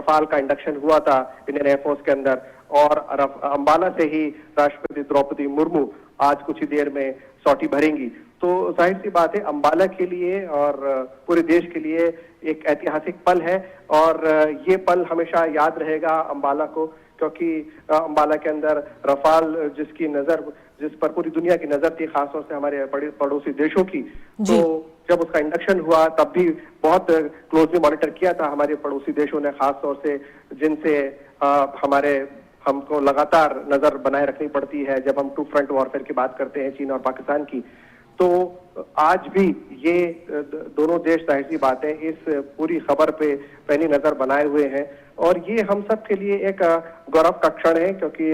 Rafale का induction हुआ था इंडियन एयरफोर्स के अंदर, और अंबाला से ही राष्ट्रपति द्रौपदी मुर्मू आज कुछ ही देर में सॉटी भरेंगी। तो जाहिर सी बात है अंबाला के लिए और पूरे देश के लिए एक ऐतिहासिक पल है, और ये पल हमेशा याद रहेगा अंबाला को, क्योंकि अंबाला के अंदर रफाल जिस पर पूरी दुनिया की नजर थी, खासतौर से हमारे पड़ोसी देशों की, तो जब उसका इंडक्शन हुआ तब भी बहुत क्लोजली मॉनिटर किया था हमारे पड़ोसी देशों ने, खासतौर से जिनसे हमको लगातार नजर बनाए रखनी पड़ती है जब हम टू फ्रंट वॉरफेयर की बात करते हैं, चीन और पाकिस्तान की। तो आज भी ये दोनों देश जाहिर सी बात है इस पूरी खबर पे पैनी नजर बनाए हुए हैं, और ये हम सब के लिए एक गौरव का क्षण है, क्योंकि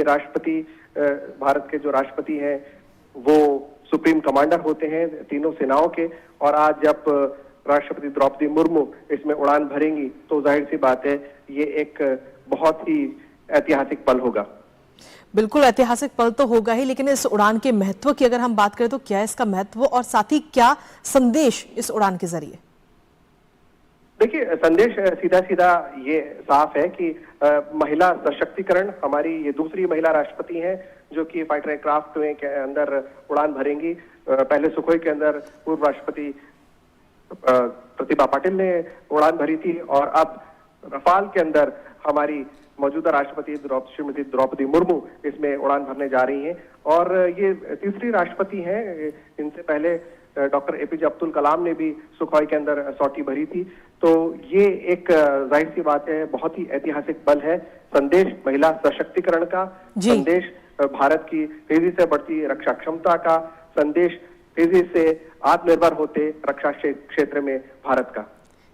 भारत के जो राष्ट्रपति हैं वो सुप्रीम कमांडर होते हैं तीनों सेनाओं के, और आज जब राष्ट्रपति द्रौपदी मुर्मू इसमें उड़ान भरेंगी तो जाहिर सी बात है ये एक बहुत ही ऐतिहासिक पल होगा। बिल्कुल ऐतिहासिक पल तो होगा ही, लेकिन इस उड़ान के महत्व की अगर हम बात करें तो क्या है इसका महत्व, और साथ ही क्या संदेश इस उड़ान के जरिए? देखिए, संदेश सीधा सीधा ये साफ है कि महिला सशक्तिकरण, हमारी ये दूसरी महिला राष्ट्रपति हैं जो कि फाइटर एयरक्राफ्ट के अंदर उड़ान भरेंगी। पहले सुखोई के अंदर पूर्व राष्ट्रपति प्रतिभा पाटिल ने उड़ान भरी थी, और अब रफाल के अंदर हमारी मौजूदा राष्ट्रपति श्रीमती द्रौपदी मुर्मू इसमें उड़ान भरने जा रही हैं, और ये तीसरी राष्ट्रपति हैं। इनसे पहले डॉक्टर एपीजे अब्दुल कलाम ने भी सुखोई के अंदर सॉटी भरी थी। तो ये एक जाहिर सी बात है बहुत ही ऐतिहासिक पल है, संदेश महिला सशक्तिकरण का, संदेश भारत की तेजी से बढ़ती रक्षा क्षमता का, संदेश तेजी से आत्मनिर्भर होते रक्षा क्षेत्र में भारत का।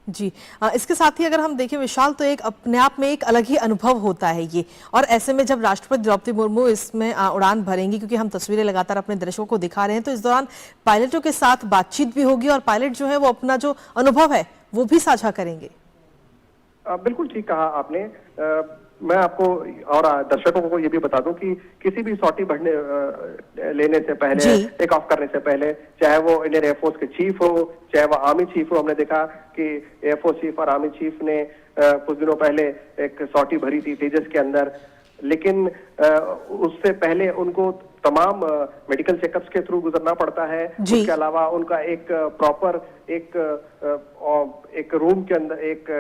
जी, इसके साथ ही अगर हम देखें विशाल, तो एक अपने आप में एक अलग ही अनुभव होता है ये, और ऐसे में जब राष्ट्रपति द्रौपदी मुर्मू इसमें उड़ान भरेंगी, क्योंकि हम तस्वीरें लगातार अपने दर्शकों को दिखा रहे हैं, तो इस दौरान पायलटों के साथ बातचीत भी होगी, और पायलट जो है वो अपना जो अनुभव है वो भी साझा करेंगे। बिल्कुल ठीक कहा आपने। मैं आपको और दर्शकों को ये भी बता दूं कि किसी भी सॉटी लेने से पहले, टेक ऑफ करने से पहले, चाहे वो इंडियन एयरफोर्स के चीफ हो, चाहे वो आर्मी चीफ हो, हमने देखा कि एयरफोर्स चीफ और आर्मी चीफ ने कुछ दिनों पहले एक सॉटी भरी थी तेजस के अंदर, लेकिन उससे पहले उनको तमाम मेडिकल चेकअप्स के थ्रू गुजरना पड़ता है। उसके अलावा उनका एक प्रॉपर एक रूम के अंदर एक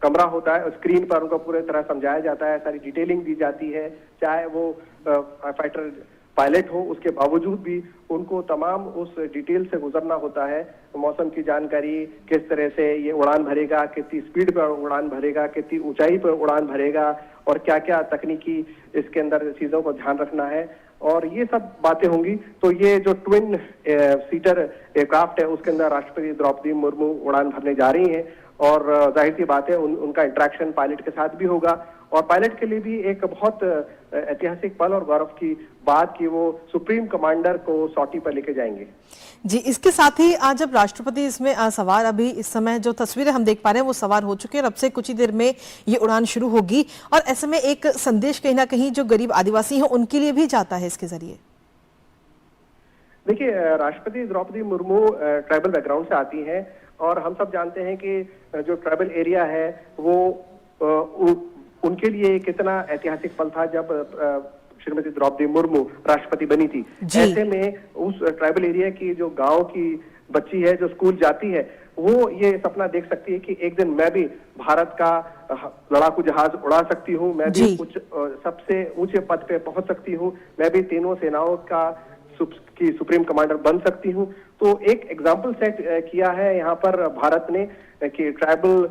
कमरा होता है, स्क्रीन पर उनको पूरी तरह समझाया जाता है, सारी डिटेलिंग दी जाती है, चाहे वो फाइटर पायलट हो, उसके बावजूद भी उनको तमाम उस डिटेल से गुजरना होता है। मौसम की जानकारी, किस तरह से ये उड़ान भरेगा, कितनी स्पीड पर उड़ान भरेगा, कितनी ऊंचाई पर उड़ान भरेगा, और क्या क्या तकनीकी इसके अंदर चीजों को ध्यान रखना है, और ये सब बातें होंगी। तो ये जो ट्विन सीटर एयरक्राफ्ट है उसके अंदर राष्ट्रपति द्रौपदी मुर्मू उड़ान भरने जा रही हैं, और जाहिर सी बात है उनका इंटरेक्शन पायलट के साथ भी होगा, और पायलट के लिए भी एक बहुत ऐतिहासिक पल और गौरव की बात कि वो सुप्रीम कमांडर को सॉटी पर लेके जाएंगे। जी, इसके साथ ही आज जब राष्ट्रपति इसमें सवार, अभी इस समय जो तस्वीरें हम देख पा रहे हैं वो सवार हो चुके हैं, अब से कुछ ही देर में ये उड़ान शुरू होगी, और ऐसे में एक संदेश कहीं ना कहीं जो गरीब आदिवासी हैं उनके लिए भी जाता है इसके जरिए। देखिए, राष्ट्रपति द्रौपदी मुर्मू ट्राइबल बैकग्राउंड से आती हैं, और हम सब जानते हैं कि जो ट्राइबल एरिया है वो उनके लिए कितना ऐतिहासिक पल था जब श्रीमती द्रौपदी मुर्मू राष्ट्रपति बनी थी। ऐसे में उस ट्राइबल एरिया की जो गांव की बच्ची है जो स्कूल जाती है, वो ये सपना देख सकती है कि एक दिन मैं भी भारत का लड़ाकू जहाज उड़ा सकती हूँ, मैं भी कुछ सबसे ऊंचे पद पे पहुंच सकती हूँ, मैं भी तीनों सेनाओं की सुप्रीम कमांडर बन सकती हूँ। तो एक एग्जाम्पल सेट किया है यहाँ पर भारत ने कि ट्राइबल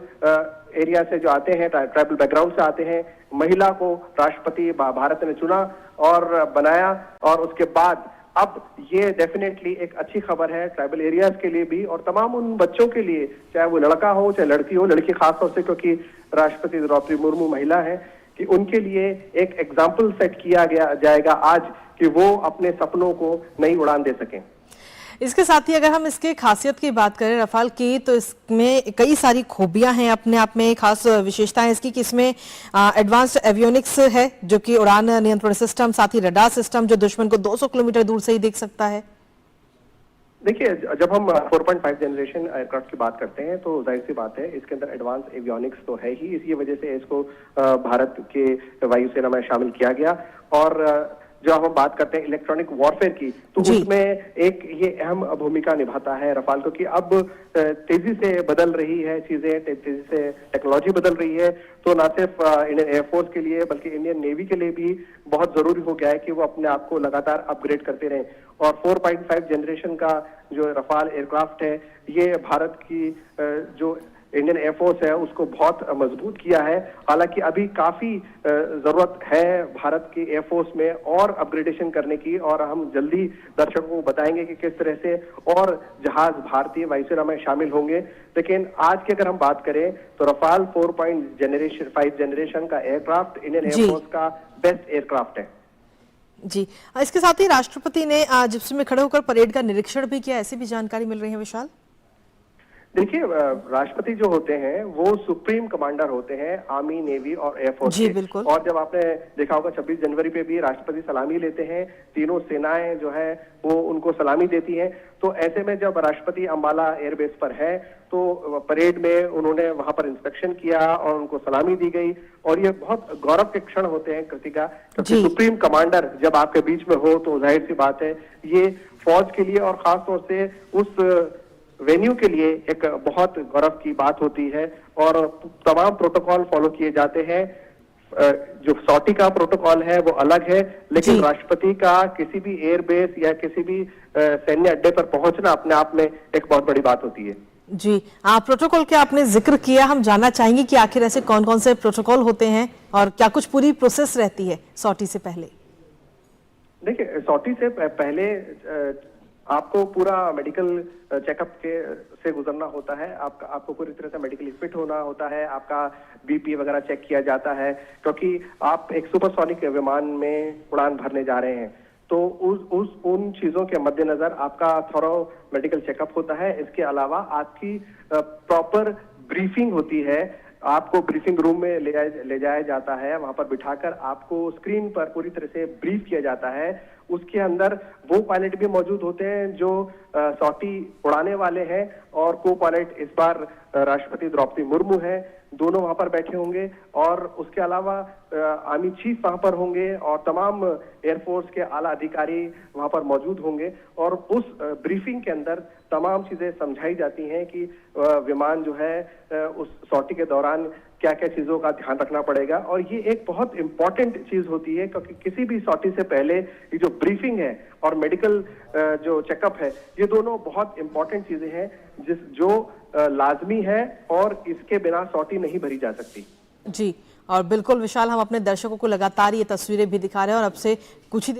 एरिया से जो आते हैं, ट्राइबल बैकग्राउंड से आते हैं, महिला को राष्ट्रपति भारत ने चुना और बनाया, और उसके बाद अब ये डेफिनेटली एक अच्छी खबर है ट्राइबल एरियाज के लिए भी, और तमाम उन बच्चों के लिए, चाहे वो लड़का हो चाहे लड़की हो, लड़की खासतौर से क्योंकि राष्ट्रपति द्रौपदी मुर्मू महिला है, कि उनके लिए एक एग्जाम्पल सेट किया जाएगा आज कि वो अपने सपनों को नई उड़ान दे सकें। इसके साथ ही अगर हम इसके खासियत की बात करें रफाल की, तो इसमें कई सारी खूबियां हैं, अपने आप में खास विशेषता है इसकी कि इसमें एडवांस्ड एवियोनिक्स है जो कि उड़ान नियंत्रण सिस्टम, साथ ही रडार सिस्टम जो दुश्मन को 200 किलोमीटर दूर से ही देख सकता है। देखिए, जब हम 4.5 जनरेशन एयरक्राफ्ट की बात करते हैं तो जाहिर सी बात है इसके अंदर एडवांस एवियोनिक्स तो है ही, इसी वजह से इसको भारत के वायुसेना में शामिल किया गया। और जब हम बात करते हैं इलेक्ट्रॉनिक वॉरफेयर की तो उसमें एक ये अहम भूमिका निभाता है रफाल, क्योंकि अब तेजी से बदल रही है चीजें, तेजी से टेक्नोलॉजी बदल रही है। तो ना सिर्फ इंडियन एयरफोर्स के लिए बल्कि इंडियन नेवी के लिए भी बहुत जरूरी हो गया है कि वो अपने आप को लगातार अपग्रेड करते रहें। और 4.5 जनरेशन का जो रफाल एयरक्राफ्ट है ये भारत की जो इंडियन एयरफोर्स है उसको बहुत मजबूत किया है। हालांकि अभी काफी जरूरत है भारत की एयरफोर्स में और अपग्रेडेशन करने की, और हम जल्दी दर्शकों को बताएंगे कि किस तरह से और जहाज भारतीय वायुसेना में शामिल होंगे। लेकिन आज की अगर हम बात करें तो रफाल 4.5 जनरेशन का एयरक्राफ्ट इंडियन एयरफोर्स का बेस्ट एयरक्राफ्ट है। जी, इसके साथ ही राष्ट्रपति ने जिप्सी में खड़े होकर परेड का निरीक्षण भी किया, ऐसी भी जानकारी मिल रही है विशाल। देखिए, राष्ट्रपति जो होते हैं वो सुप्रीम कमांडर होते हैं आर्मी, नेवी और एयरफोर्स जी के। बिल्कुल। और जब आपने देखा होगा 26 जनवरी पे भी राष्ट्रपति सलामी लेते हैं, तीनों सेनाएं जो है वो उनको सलामी देती हैं। तो ऐसे में जब राष्ट्रपति अंबाला एयरबेस पर है तो परेड में उन्होंने वहां पर इंस्पेक्शन किया और उनको सलामी दी गई। और ये बहुत गौरव के क्षण होते हैं कृतिका, क्योंकि सुप्रीम कमांडर जब आपके बीच में हो तो जाहिर सी बात है ये फौज के लिए और खासतौर से उस वेन्यू के लिए एक बहुत गौरव की बात होती है। और तमाम प्रोटोकॉल फॉलो किए जाते हैं। जो सॉटी का प्रोटोकॉल है वो अलग है, लेकिन राष्ट्रपति का किसी भी एयरबेस या किसी भी सैन्य अड्डे पर पहुंचना अपने आप में एक बहुत बड़ी बात होती है। जी, प्रोटोकॉल के आपने जिक्र किया, हम जानना चाहेंगे कि आखिर ऐसे कौन कौन से प्रोटोकॉल होते हैं और क्या कुछ पूरी प्रोसेस रहती है सॉटी से पहले। देखिए, सॉटी से पहले आपको पूरा मेडिकल चेकअप से गुजरना होता है। आपको पूरी तरह से मेडिकली फिट होना होता है, आपका बीपी वगैरह चेक किया जाता है, क्योंकि आप एक सुपरसोनिक विमान में उड़ान भरने जा रहे हैं। तो उन चीजों के मद्देनजर आपका थॉरो मेडिकल चेकअप होता है। इसके अलावा आपकी प्रॉपर ब्रीफिंग होती है। आपको ब्रीफिंग रूम में ले जाया जाता है, वहां पर बिठाकर आपको स्क्रीन पर पूरी तरह से ब्रीफ किया जाता है। उसके अंदर वो पायलट भी मौजूद होते हैं जो सॉटी उड़ाने वाले हैं, और को पायलट इस बार राष्ट्रपति द्रौपदी मुर्मू है, दोनों वहां पर बैठे होंगे। और उसके अलावा आर्मी चीफ वहां पर होंगे और तमाम एयरफोर्स के आला अधिकारी वहां पर मौजूद होंगे। और उस ब्रीफिंग के अंदर तमाम चीजें समझाई जाती हैं कि विमान जो है उस सॉटी के दौरान क्या क्या चीजों का ध्यान रखना पड़ेगा। और ये एक बहुत इंपॉर्टेंट चीज होती है, क्योंकि किसी भी सॉटी से पहले ये जो ब्रीफिंग है और मेडिकल जो चेकअप है, ये दोनों बहुत इंपॉर्टेंट चीजें हैं जो लाजमी है और इसके बिना सॉटी नहीं भरी जा सकती। जी, और बिल्कुल विशाल, हम अपने दर्शकों को लगातार ये तस्वीरें भी दिखा रहे हैं और अब से कुछ ही